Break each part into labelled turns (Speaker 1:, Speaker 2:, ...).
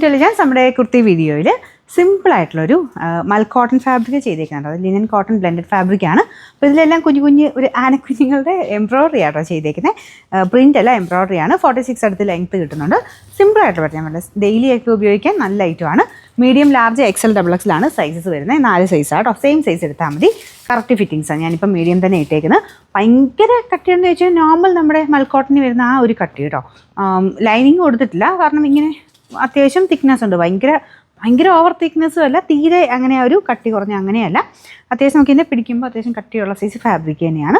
Speaker 1: Intelligence നമ്മുടെ കുർത്തി വീഡിയോയിൽ സിമ്പിളായിട്ടുള്ളൊരു മൽ കോട്ടൺ ഫാബ്രിക് ചെയ്തേക്കുന്നുണ്ട്. അത് ലിനൻ കോട്ടൺ ബ്ലെൻഡഡ് ഫാബ്രിക്കാണ്. അപ്പോൾ ഇതിലെല്ലാം കുഞ്ഞു കുഞ്ഞ് ഒരു ആനക്കുഞ്ഞുങ്ങളുടെ എംബ്രോയ്ഡറി ആട്ടോ ചെയ്തേക്കുന്നത്. പ്രിൻ്റ് അല്ല, എംബ്രോയ്ഡറിയാണ്. 46 അടുത്ത് ലെങ്ത്ത് കിട്ടുന്നുണ്ട്. സിമ്പിളായിട്ട് പറഞ്ഞാൽ മതി, ഡെയിലി ആയിട്ട് ഉപയോഗിക്കാൻ നല്ല ഐറ്റമാണ്. Medium, large, XL, XXL sizes വരുന്നത്. 4 സൈസാട്ടോ. സെയിം സൈസ് എടുത്താൽ മതി. കറക്റ്റ് ഫിറ്റിങ്സാണ്. ഞാനിപ്പോൾ മീഡിയം തന്നെ ഇട്ടേക്കുന്നത്. ഭയങ്കര കട്ടിയെന്ന് വെച്ചാൽ നോർമൽ നമ്മുടെ മൽക്കോട്ടന് വരുന്ന ആ ഒരു കട്ടി കേട്ടോ. ലൈനിങ് കൊടുത്തിട്ടില്ല, കാരണം ഇങ്ങനെ അത്യാവശ്യം തിക്നെസ് ഉണ്ട്. ഭയങ്കര ഓവർ തിക്നെസ്സും അല്ല, തീരെ അങ്ങനെ ഒരു കട്ടി കുറഞ്ഞ അങ്ങനെയല്ല. അത്യാവശ്യം നമുക്ക് ഇതിനെ പിടിക്കുമ്പോൾ അത്യാവശ്യം കട്ടിയുള്ള സൈസ് ഫാബ്രിക് തന്നെയാണ്.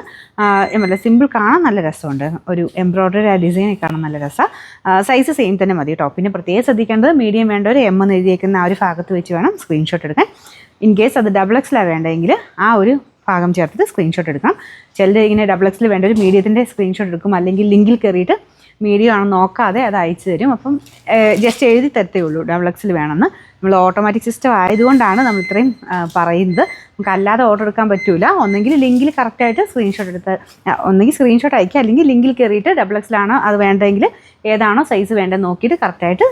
Speaker 1: നല്ല സിമ്പിൾ, കാണാൻ നല്ല രസമുണ്ട്. ഒരു എംബ്രോയ്ഡറി ആ ഡിസൈൻ കാണാൻ നല്ല രസമാണ്. സൈസ് സെയിം തന്നെ മതി കേട്ടോ. പിന്നെ പ്രത്യേകം ശ്രദ്ധിക്കേണ്ടത് മീഡിയം വേണ്ട ഒരു M എന്ന് എഴുതിയേക്കുന്ന ആ ഒരു ഭാഗത്ത് വെച്ച് വേണം സ്ക്രീൻഷോട്ട് എടുക്കാൻ. ഇൻ കേസ് അത് XXL വേണ്ടെങ്കിൽ ആ ഒരു ഭാഗം ചേർത്തിട്ട് സ്ക്രീൻഷോട്ട് എടുക്കണം. ചിലർ ഇങ്ങനെ XXL വേണ്ട ഒരു മീഡിയത്തിൻ്റെ സ്ക്രീൻഷോട്ട് എടുക്കും, അല്ലെങ്കിൽ ലിങ്കിൽ കയറിയിട്ട് മീഡിയം ആണ് നോക്കാതെ അത് അയച്ചു തരും. അപ്പം ജസ്റ്റ് എഴുതി തരത്തേ ഉള്ളൂ XXL വേണമെന്ന്. നമ്മൾ ഓട്ടോമാറ്റിക് സിസ്റ്റം ആയതുകൊണ്ടാണ് നമ്മൾ ഇത്രയും പറയുന്നത്. നമുക്ക് അല്ലാതെ ഓർഡർ എടുക്കാൻ പറ്റില്ല. ഒന്നെങ്കിൽ ലിങ്കിൽ കറക്റ്റായിട്ട് സ്ക്രീൻഷോട്ട് എടുത്ത് ഒന്നെങ്കിൽ സ്ക്രീൻഷോട്ട് അയക്കുക, അല്ലെങ്കിൽ ലിങ്കിൽ കയറിയിട്ട് XXL ആണോ അത് വേണ്ടെങ്കിൽ ഏതാണോ സൈസ് വേണ്ടത് നോക്കിയിട്ട് കറക്റ്റായിട്ട്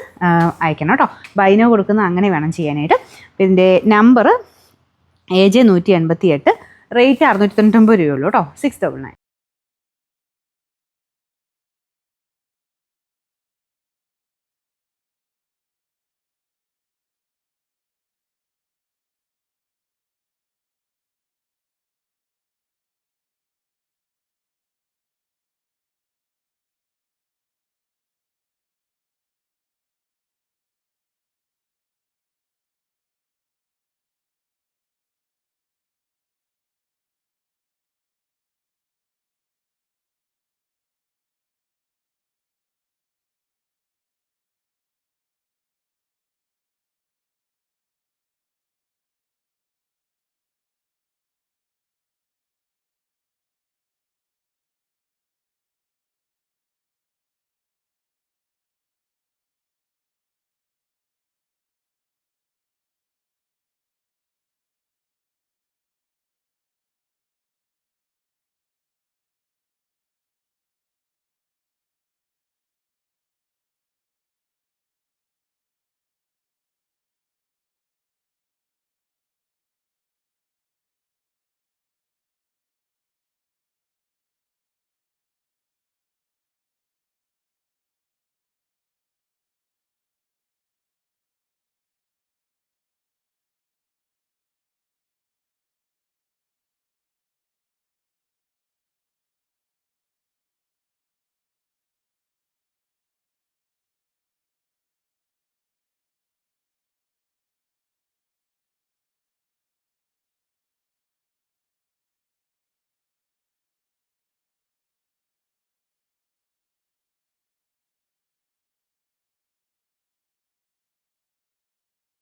Speaker 1: അയക്കണം കേട്ടോ. ബൈനോ കൊടുക്കുന്ന അങ്ങനെ വേണം ചെയ്യാനായിട്ട്. ഇതിൻ്റെ നമ്പർ AJ 188, റേറ്റ് 699 രൂപയുള്ളൂ കേട്ടോ. 699.